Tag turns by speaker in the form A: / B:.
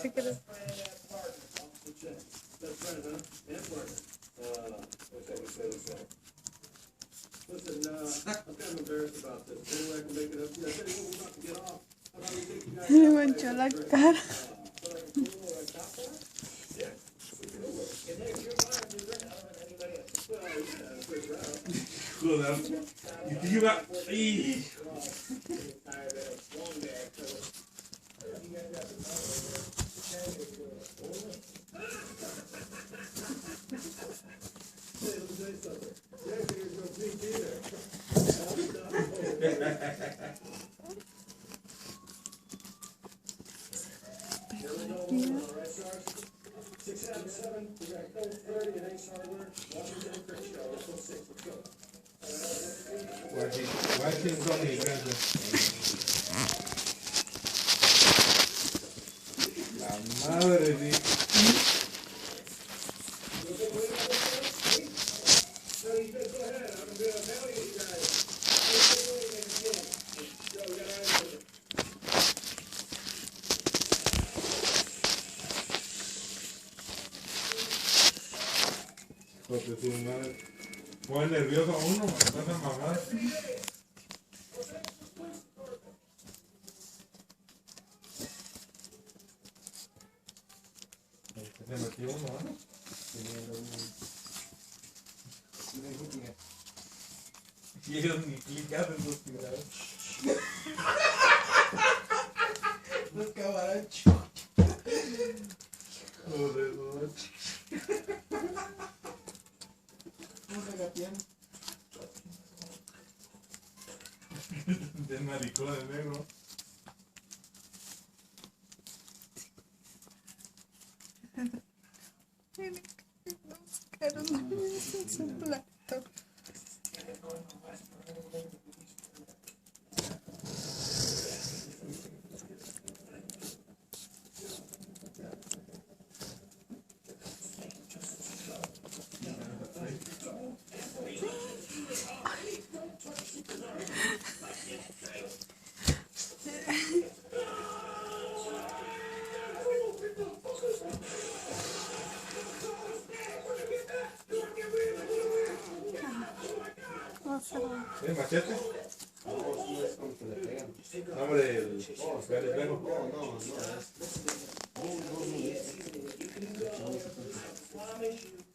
A: Se quedó.
B: Listen, I'm kind of embarrassed about this. Anyway, I can make it up to you. I tell you what, we're about to get off. How about we take you guys
A: Me manchó la cara.
C: Joder. Y te iba. ¡Ay! Watching Sony, la madre de... Porque tu madre pone nervioso a uno, vas a mamar. Se metió uno, ¿no? Y ellos ni clic hacen los tirados. Los cabarachos. Joder, joder. ¿Cómo se gatean? De maricón de negro.
A: Tiene que buscar en su plato.
C: ¿El machete? No, es como que le pegan. Hombre, el espejo. No, no, es.